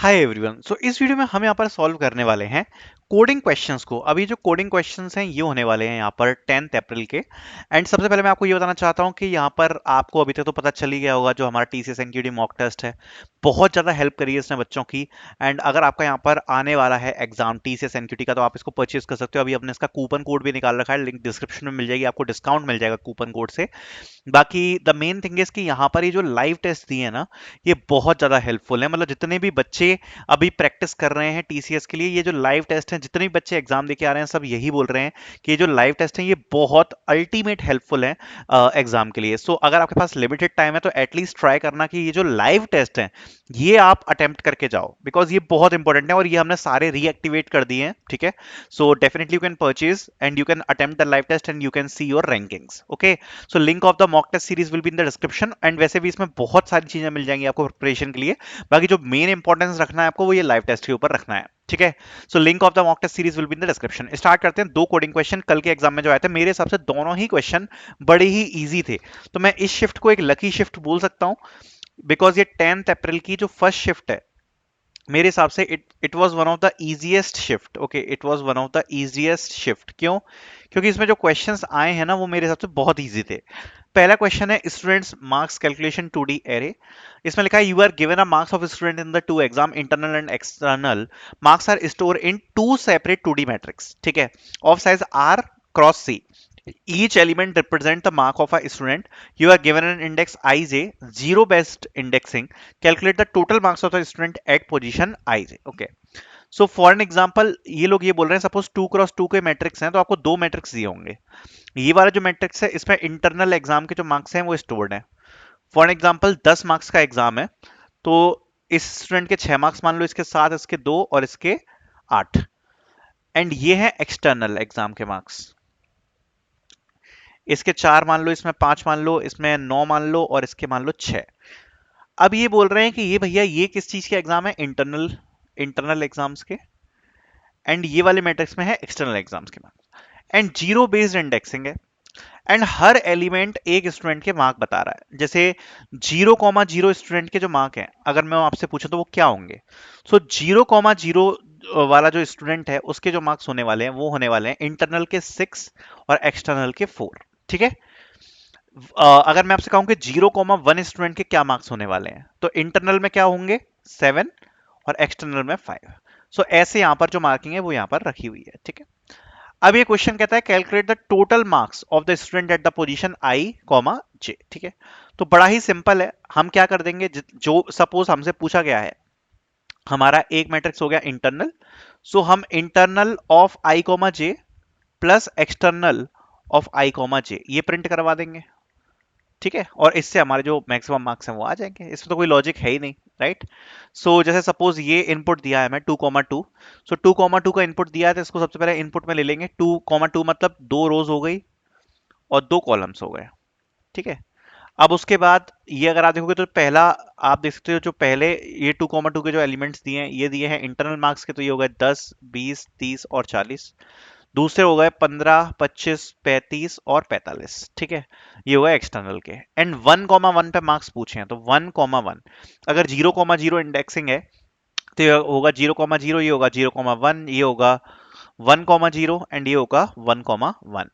Hi everyone. सो इस video में हम यहाँ पर सॉल्व करने वाले हैं कोडिंग क्वेश्चंस को। अभी जो कोडिंग क्वेश्चंस हैं ये होने वाले हैं यहाँ पर 10 अप्रैल के। एंड सबसे पहले मैं आपको ये बताना चाहता हूँ कि यहाँ पर आपको अभी तक तो पता चल ही गया होगा जो हमारा टीसीएस एनक्यूटी मॉक टेस्ट है, बहुत ज़्यादा हेल्प करी है इसने बच्चों की। एंड अगर आपका यहाँ पर आने वाला है एग्जाम टीसीएस एनक्यूटी का तो आप इसको परचेज कर सकते हो। अभी हमने इसका कूपन कोड भी निकाल रखा है, लिंक डिस्क्रिप्शन में मिल जाएगी, आपको डिस्काउंट मिल जाएगा कूपन कोड से। बाकी द मेन थिंग इज कि यहाँ पर ये जो लाइव टेस्ट दिए हैं ना, ये बहुत ज़्यादा हेल्पफुल है। मतलब जितने भी बच्चे अभी प्रैक्टिस कर रहे हैं टीसीएस के लिए, ये जो लाइव टेस्ट हैं, जितने भी बच्चे एग्जाम देके आ रहे हैं सब यही बोल रहे हैं कि ये जो लाइव टेस्ट हैं ये बहुत अल्टीमेट हेल्पफुल है एग्जाम के लिए। सो अगर आपके पास लिमिटेड टाइम है तो एटलीस्ट ट्राई करना कि ये जो लाइव टेस्ट हैं ये आप अटेम्प्ट करके जाओ, बिकॉज ये बहुत इंपॉर्टेंट है और ये हमने सारे रीएक्टिवेट कर दिए हैं। ठीक है, so definitely you can purchase and you can attempt the live test and you can see your rankings. Okay, so link of the mock test series will be in the description. And वैसे भी इसमें बहुत सारी चीजें मिल जाएंगी आपको preparation के लिए। बाकी जो मेन इंपॉर्टेंस रखना है आपको वो ये लाइव टेस्ट के ऊपर रखना है। ठीक है, so link of the mock test series will be in the description. Start करते हैं। दो कोडिंग क्वेश्चन कल के एग्जाम में जो आए थे, मेरे हिसाब से दोनों ही क्वेश्चन बड़े ही इजी थे। तो मैं इस शिफ्ट को एक लकी शिफ्ट बोल सकता हूं, बिकॉज ये 10 अप्रैल की जो फर्स्ट शिफ्ट है मेरे हिसाब से it was one of the easiest shift. Okay, it was one of the easiest shift. क्यों? क्योंकि इसमें जो क्वेश्चंस आए हैं ना वो मेरे हिसाब से बहुत इजी थे। पहला क्वेश्चन है students marks calculation 2D array. इसमें लिखा है you are given a marks of student in the two exam internal and external. Marks are store in two separate 2D matrix. ठीक है, of size R cross C। Each element represent the mark of a student. You are given an index ij, zero based indexing. Calculate the total marks of the student at position ij. Okay. So for an example ये लोग ये बोल रहे हैं suppose 2x2 के matrix हैं तो आपको दो मैट्रिक्स दिए होंगे। ये वाला जो मैट्रिक्स है इसमें इंटरनल एग्जाम के जो मार्क्स हैं वो स्टोर्ड हैं। फॉर एन एग्जाम्पल 10 मार्क्स का एग्जाम है तो इस स्टूडेंट के 6 मार्क्स मान लो, इसके 7, इसके 2 और इसके 8। एंड ये है एक्सटर्नल एग्जाम के मार्क्स। इसके 4 मान लो, इसमें 5 मान लो, इसमें 9 मान लो और इसके मान लो 6। अब ये बोल रहे हैं कि ये भैया ये किस चीज के एग्जाम है? इंटरनल इंटरनल एग्जाम्स के। एंड ये वाले मैट्रिक्स में है एक्सटर्नल एग्जाम्स के marks. And zero based indexing है। एंड हर एलिमेंट एक स्टूडेंट के मार्क बता रहा है। जैसे 0,0 स्टूडेंट के जो मार्क हैं अगर मैं आपसे पूछूं तो वो क्या होंगे? सो 0,0 वाला जो स्टूडेंट है उसके जो मार्क्स होने वाले हैं वो होने वाले हैं इंटरनल के 6 और एक्सटर्नल के 4। ठीक है, अगर मैं आपसे कहूं कि 0,1 स्टूडेंट के क्या मार्क्स होने वाले हैं तो इंटरनल में क्या होंगे? 7 और एक्सटर्नल में 5। सो ऐसे यहां पर जो मार्किंग है वो यहां पर रखी हुई है। ठीक है, अब ये क्वेश्चन कहता है calculate the total marks of the student at the position I comma J. ठीक है, तो बड़ा ही सिंपल है। हम क्या कर देंगे, जो सपोज हमसे पूछा गया है, हमारा एक मैट्रिक्स हो गया इंटरनल। सो हम internal of I comma J plus external of I comma J ये प्रिंट करवा देंगे। ठीक है, और इससे हमारे जो मैक्सिमम मार्क्स हैं वो आ जाएंगे। इसमें तो कोई लॉजिक है ही नहीं, राइट। सो जैसे सपोज ये इनपुट दिया है मैं 2,2। सो 2,2 का इनपुट दिया है तो इसको सबसे पहले इनपुट में ले लेंगे। 2,2 मतलब दो रोज हो गई और दो कॉलम्स हो गए। ठीक है, अब उसके बाद ये अगर आप देखोगे तो पहला आप देख सकते हो जो पहले ये 2,2 के जो एलिमेंट्स दिए हैं ये दिए हैं इंटरनल मार्क्स के, तो ये हो गए 10, 20, 30 और 40। दूसरे हो गए 15, 25, 35 और 45। ठीक है, ये हो गए एक्सटर्नल के। एंड 1,1 पे मार्क्स पूछे हैं तो 1,1 अगर 0,0 इंडेक्सिंग है तो ये होगा 0,0, ये होगा 0,1, ये होगा 1,0 एंड ये होगा 1,1।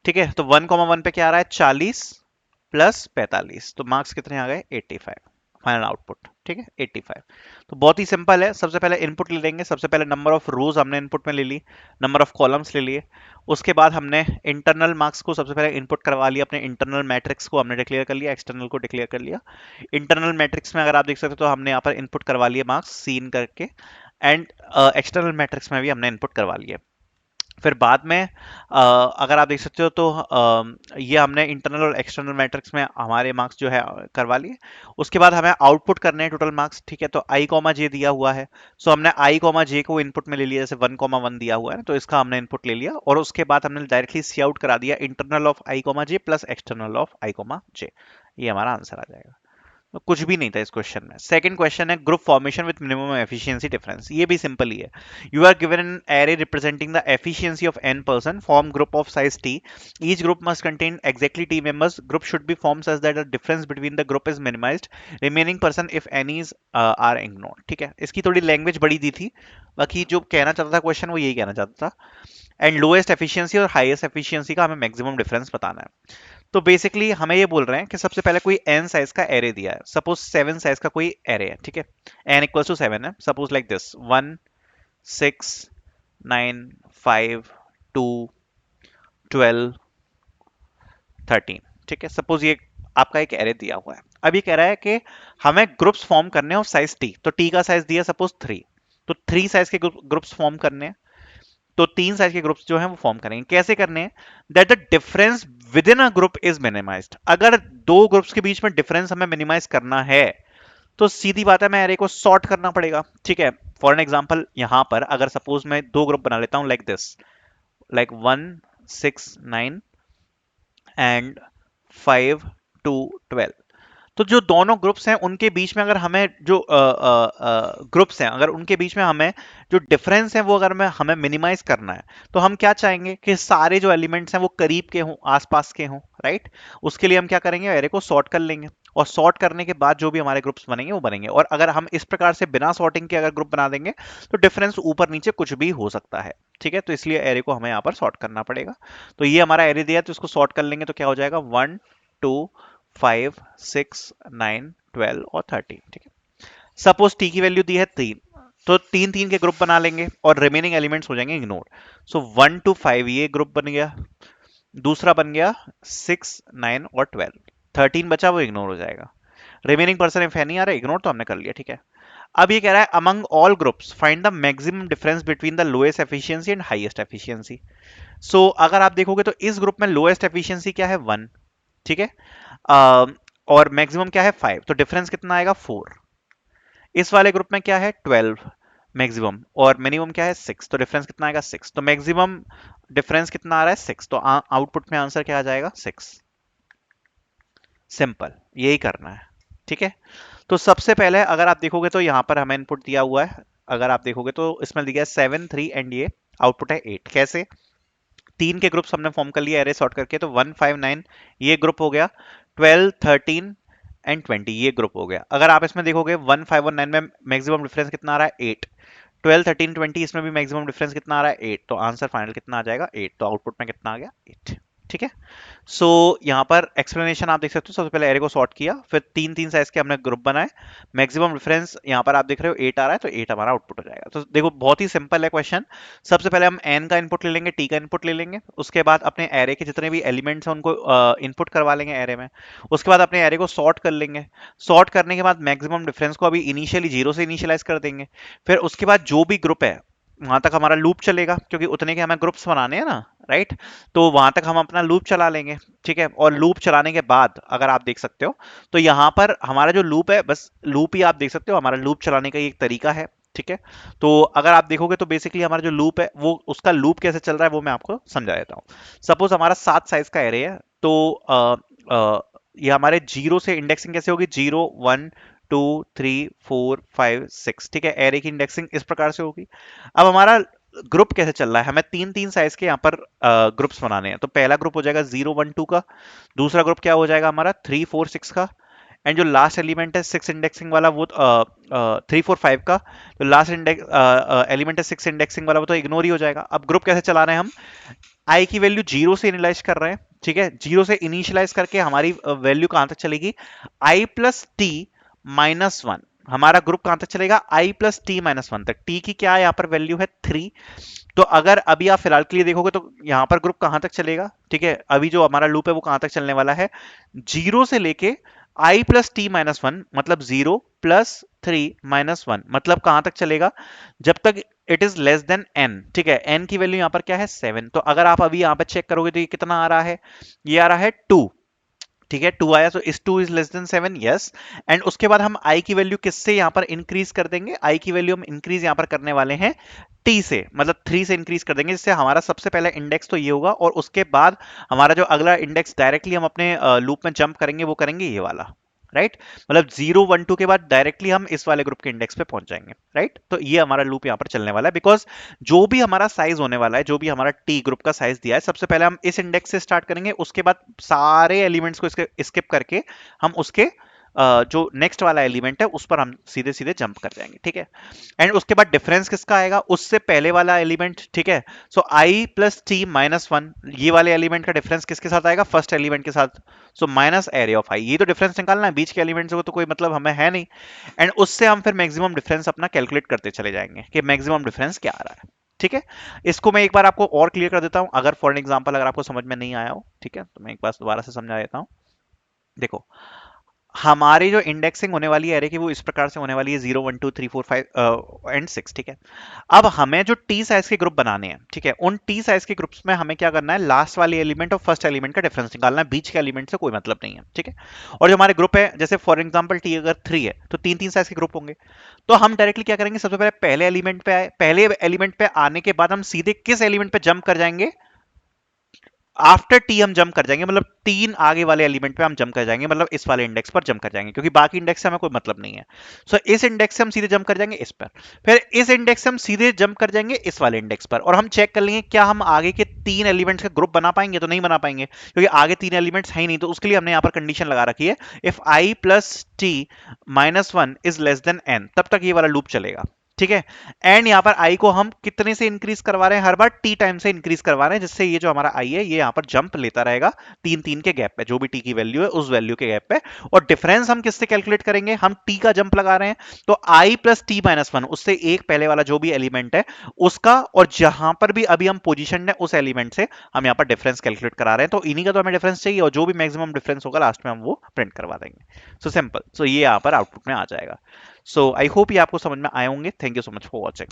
ठीक है, तो 1,1 पे क्या आ रहा है? 40 प्लस 45, तो मार्क्स कितने आ गए? 85। फाइनल आउटपुट ठीक है 85। तो बहुत ही सिंपल है। सबसे पहले इनपुट ले लेंगे। सबसे पहले नंबर ऑफ रोज हमने इनपुट में ले ली, नंबर ऑफ कॉलम्स ले लिए। उसके बाद हमने इंटरनल मार्क्स को सबसे पहले इनपुट करवा लिया, अपने इंटरनल मैट्रिक्स को हमने डिक्लेयर कर लिया, एक्सटर्नल को डिक्लेयर कर लिया। इंटरनल मैट्रिक्स में अगर आप देख सकते हो तो हमने यहाँ पर इनपुट करवा लिए मार्क्स सीन करके। एंड एक्सटर्नल मैट्रिक्स में भी हमने इनपुट करवा लिए। फिर बाद में अगर आप देख सकते हो तो ये हमने इंटरनल और एक्सटर्नल मैट्रिक्स में हमारे मार्क्स जो है करवा लिए। उसके बाद हमें आउटपुट करने हैं टोटल मार्क्स। ठीक है, तो आई कॉमा जे दिया हुआ है, सो हमने आई कॉमा जे को इनपुट में ले लिया। जैसे 1,1 दिया हुआ है तो इसका हमने इनपुट ले लिया और उसके बाद हमने डायरेक्टली सी आउट करा दिया internal of I comma J plus external of I comma J. ये हमारा आंसर आ जाएगा। तो कुछ भी नहीं था इस क्वेश्चन में। सेकंड क्वेश्चन है group formation with minimum efficiency difference, ये भी सिंपल ही है। You are given an array representing the efficiency of n person, form group of size t, each group must contain exactly t members, group should be form such that the difference between the group is minimized, remaining person if any is are ignored. ठीक है, इसकी थोड़ी language बड़ी दी थी, बाकी जो कहना चाहता था क्वेश्चन वो यही कहना चाहता था। एंड लोएस्ट एफिशिएंसी और हाईएस्ट एफिशिएंसी का हमें मैक्सिमम डिफरेंस बताना है। तो बेसिकली हमें ये बोल रहे हैं कि सबसे पहले कोई n साइज का एरे दिया है, सपोज 7 साइज का कोई एरे है, ठीक है, n इक्वल्स टू 7 है, सपोज लाइक दिस 1 6 9 5 2 12 13, ठीक है, सपोज ये आपका एक एरे दिया हुआ है। अब ये कह रहा है कि हमें ग्रुप्स फॉर्म करने हैं ऑफ साइज t, तो t का साइज दिया सपोज 3, तो 3 साइज के ग्रुप्स फॉर्म करने हैं, तो 3 साइज के ग्रुप्स जो हैं वो फॉर्म करेंगे। कैसे करने हैं? That the difference with in a group is minimised. अगर दो ग्रुप्स के बीच में डिफरेंस हमें मिनिमाइज करना है तो सीधी बात है, मैं एरे को सॉर्ट करना पड़ेगा। ठीक है, फॉर एन एग्जांपल यहां पर अगर सपोज मैं दो ग्रुप बना लेता हूं लाइक दिस, लाइक 1 6 9 एंड 5 2 12, तो जो दोनों ग्रुप्स हैं उनके बीच में अगर हमें जो ग्रुप्स हैं अगर उनके बीच में हमें जो डिफरेंस है वो अगर हमें मिनिमाइज करना है, तो हम क्या चाहेंगे कि सारे जो एलिमेंट्स हैं वो करीब के हों, आसपास के हों, राइट। उसके लिए हम क्या करेंगे, एरे को सॉर्ट कर लेंगे, और सॉर्ट करने के बाद जो भी हमारे ग्रुप्स बनेंगे वो बनेंगे। और अगर हम इस प्रकार से बिना सॉर्टिंग के अगर ग्रुप बना देंगे तो डिफरेंस ऊपर नीचे कुछ भी हो सकता है। ठीक है, तो इसलिए एरे को हमें यहाँ पर सॉर्ट करना पड़ेगा। तो ये हमारा एरे दिया, तो इसको सॉर्ट कर लेंगे तो क्या हो जाएगा, 1 2 5 6 9 12 और 13। ठीक है, सपोज टी की वैल्यू दी है 3, तो तीन तीन के ग्रुप बना लेंगे और रिमेनिंग एलिमेंट्स हो जाएंगे इग्नोर। सो 1 to 5 ये ग्रुप बन गया, दूसरा बन गया 6 9 और 12, 13 बचा वो इग्नोर हो जाएगा। रिमेनिंग पर्सन इफ नहीं आ रहा, इग्नोर तो हमने कर लिया। ठीक है, अब ये कह रहा है among all groups find the maximum difference between the lowest efficiency and highest efficiency. So अगर आप देखोगे तो इस ग्रुप में लोएस्ट एफिशिएंसी क्या है, 1, ठीक है, और मैक्सिमम क्या है 5, तो डिफरेंस कितना आएगा 4। इस वाले ग्रुप में क्या है 12 मैक्सिमम, और मिनिमम क्या है 6, तो डिफरेंस कितना आएगा 6, तो मैक्सिमम डिफरेंस कितना आ रहा है 6, तो आउटपुट में आंसर क्या आ जाएगा 6। सिंपल, यही करना है। ठीक है, तो सबसे पहले अगर आप देखोगे तो यहाँ पर हमें इनपुट दिया हुआ है, अगर आप देखोगे तो इसमें दिया है 7 3 एंड ये आउटपुट है 8। कैसे? तीन के ग्रुप्स हमने फॉर्म कर लिया एरे सॉर्ट करके, तो 1 5 9 ये ग्रुप हो गया, 12 13 एंड 20 ये ग्रुप हो गया। अगर आप इसमें देखोगे 1 5 और 9 में मैक्सिमम डिफरेंस कितना आ रहा है 8, 12 13 20 इसमें भी मैक्सिमम डिफरेंस कितना आ रहा है 8, तो आंसर फाइनल कितना आ जाएगा 8, तो आउटपुट में कितना आ गया 8। ठीक है, सो यहाँ पर एक्सप्लेनेशन आप देख सकते हो, सबसे पहले एरे को सॉर्ट किया, फिर तीन तीन साइज के हमने ग्रुप बनाए, मैक्सिमम डिफरेंस यहाँ पर आप देख रहे हो 8 आ रहा है, तो 8 हमारा आउटपुट हो जाएगा। तो देखो बहुत ही सिंपल है क्वेश्चन। सबसे पहले हम n का इनपुट ले लेंगे, t का इनपुट ले लेंगे, उसके बाद अपने एरे के जितने भी एलिमेंट्स हैं उनको इनपुट करवा लेंगे एरे में, उसके बाद अपने एरे को सॉर्ट कर लेंगे, सॉर्ट करने के बाद मैक्सिमम डिफरेंस को अभी इनिशियली 0 से इनिशियलाइज कर देंगे, फिर उसके बाद जो भी ग्रुप है वहां तक हमारा लूप चलेगा, क्योंकि उतने के हमें ग्रुप्स बनाने हैं ना, राइट, तो वहां तक हम अपना लूप चला लेंगे। ठीक है, और लूप चलाने के बाद अगर आप देख सकते हो तो यहाँ पर हमारा जो लूप है, बस लूप ही आप देख सकते हो, हमारा लूप चलाने का एक तरीका है। ठीक है, तो अगर आप देखोगे तो बेसिकली हमारा जो लूप है वो उसका लूप कैसे चल रहा है वो मैं आपको समझा देता हूँ। सपोज हमारा 7 साइज का एरे है, तो ये हमारे जीरो से इंडेक्सिंग कैसे होगी, 0 1 2 3 4 5 6। ठीक है, एरे की इंडेक्सिंग इस प्रकार से होगी। अब हमारा ग्रुप कैसे चल रहा है, हमें तीन तीन साइज के यहाँ पर ग्रुप्स बनाने हैं, तो पहला ग्रुप हो जाएगा 0 1 2 का, दूसरा ग्रुप क्या हो जाएगा हमारा 3 4 6 का, एंड जो लास्ट एलिमेंट है 6 इंडेक्सिंग वाला वो 3 4 5 का, जो लास्ट एलिमेंट है 6 इंडेक्सिंग वाला वो तो इग्नोर ही हो जाएगा। अब ग्रुप कैसे चला रहे हैं हम, आई की वैल्यू जीरो से इनिशियलाइज कर रहे हैं। ठीक है, जीरो से इनिशियलाइज करके हमारी वैल्यू कहां तक चलेगी, आई प्लस टी माइनस वन, हमारा ग्रुप कहां तक चलेगा, आई प्लस टी माइनस वन तक। टी की क्या है यहाँ पर वैल्यू है 3, तो अगर अभी आप फिलहाल के लिए देखोगे तो यहाँ पर ग्रुप कहां तक चलेगा, ठीक है, अभी जो हमारा लूप है वो कहां तक चलने वाला है, जीरो से लेके आई प्लस टी माइनस वन, मतलब 0 प्लस 3 माइनस वन, मतलब कहां तक चलेगा, जब तक it is less then n। ठीक है, n की वैल्यू यहां पर क्या है 7, तो अगर आप अभी यहां पर चेक करोगे तो ये कितना आ रहा है, ये आ रहा है 2। ठीक है, 2 आया, तो इस 2 is less then 7, yes. And उसके बाद हम i की वैल्यू किससे यहां पर इंक्रीज कर देंगे, i की वैल्यू हम इंक्रीज यहां पर करने वाले हैं t से, मतलब 3 से इंक्रीज कर देंगे, जिससे हमारा सबसे पहला इंडेक्स तो ये होगा, और उसके बाद हमारा जो अगला इंडेक्स डायरेक्टली हम अपने लूप में जंप करेंगे वो करेंगे ये वाला। राइट, मतलब 0 1 2 के बाद डायरेक्टली हम इस वाले ग्रुप के इंडेक्स पे पहुंच जाएंगे। राइट, तो ये हमारा लूप यहाँ पर चलने वाला है, बिकॉज जो भी हमारा साइज होने वाला है, जो भी हमारा टी ग्रुप का साइज दिया है, सबसे पहले हम इस इंडेक्स से स्टार्ट करेंगे, उसके बाद सारे एलिमेंट्स को इसके स्किप करके हम उसके जो नेक्स्ट वाला एलिमेंट है उस पर हम सीधे सीधे जंप कर जाएंगे। ठीक है, एंड उसके बाद डिफरेंस किसका आएगा, उससे पहले वाला एलिमेंट। ठीक है, सो आई प्लस टी माइनस वन, ये वाले एलिमेंट का डिफरेंस किसके साथ आएगा, फर्स्ट एलिमेंट के साथ। सो माइनस एरे ऑफ आई, ये तो डिफरेंस निकालना है, बीच के एलिमेंट्स को तो कोई मतलब हमें है नहीं। एंड उससे हम फिर मैक्सिमम डिफरेंस अपना कैलकुलेट करते चले जाएंगे कि मैक्सिमम डिफरेंस क्या आ रहा है। ठीक है, इसको मैं एक बार आपको और क्लियर कर देता हूं, अगर फॉर एन एग्जांपल अगर आपको समझ में नहीं आया हो। ठीक है, तो मैं एक बार दोबारा से समझा देता हूं। देखो, हमारी जो इंडेक्सिंग होने वाली है एरे की, वो इस प्रकार से होने वाली है 0 1 2 3 4 5 एंड 6। ठीक है, अब हमें जो टी साइज के ग्रुप बनाने हैं, ठीक है, उन टी साइज के ग्रुप्स में हमें क्या करना है, लास्ट वाले एलिमेंट और फर्स्ट एलिमेंट का डिफरेंस निकालना है, बीच के एलिमेंट से कोई मतलब नहीं है। ठीक है, और जो हमारे ग्रुप है, जैसे फॉर एग्जांपल टी अगर 3 है तो तीन तीन साइज के ग्रुप होंगे। तो हम डायरेक्टली क्या करेंगे, सबसे पहले पहले एलिमेंट पे आए, पहले एलिमेंट पे आने के बाद हम सीधे किस एलिमेंट पे जंप कर जाएंगे, आफ्टर टी हम जंप कर जाएंगे, मतलब तीन आगे वाले एलिमेंट पे हम जंप कर जाएंगे, मतलब इस वाले इंडेक्स पर जंप कर जाएंगे, क्योंकि बाकी इंडेक्स से हमें कोई मतलब नहीं है। सो इस इंडेक्स से हम सीधे जंप कर जाएंगे इस पर, फिर इस इंडेक्स से हम सीधे जंप कर जाएंगे इस वाले इंडेक्स पर, और हम चेक कर लेंगे क्या हम आगे के तीन एलिमेंट्स का ग्रुप बना पाएंगे। तो नहीं बना पाएंगे, क्योंकि आगे तीन एलिमेंट्स है ही नहीं, तो उसके लिए हमने यहाँ पर कंडीशन लगा रखी है, if i plus t minus one is less than n, तब तक ये वाला लूप चलेगा। ठीक है, एंड यहाँ पर आई को हम कितने से इंक्रीज करवा रहे हैं, हर बार टी टाइम से इंक्रीज करवा रहे हैं, जिससे ये जो हमारा आई है ये यहाँ पर जंप लेता रहेगा तीन तीन के गैप पे, जो भी टी की वैल्यू है उस वैल्यू के गैप पे। और डिफरेंस हम किससे कैलकुलेट करेंगे, हम टी का जंप लगा रहे हैं, तो आई प्लस टी माइनस वन, उससे एक पहले वाला जो भी एलिमेंट है उसका, और जहां पर भी अभी हम पोजिशन है उस एलिमेंट से हम यहाँ पर डिफरेंस कैलकुलेट करा रहे हैं, तो इन्हीं का तो हमें डिफरेंस चाहिए, और जो भी मैक्सिमम डिफरेंस होगा लास्ट में हम वो प्रिंट करवा देंगे। सो सिंपल, सो ये यहाँ पर आउटपुट में आ जाएगा। सो आई होप ये आपको समझ में आए होंगे। Thank you so much for watching.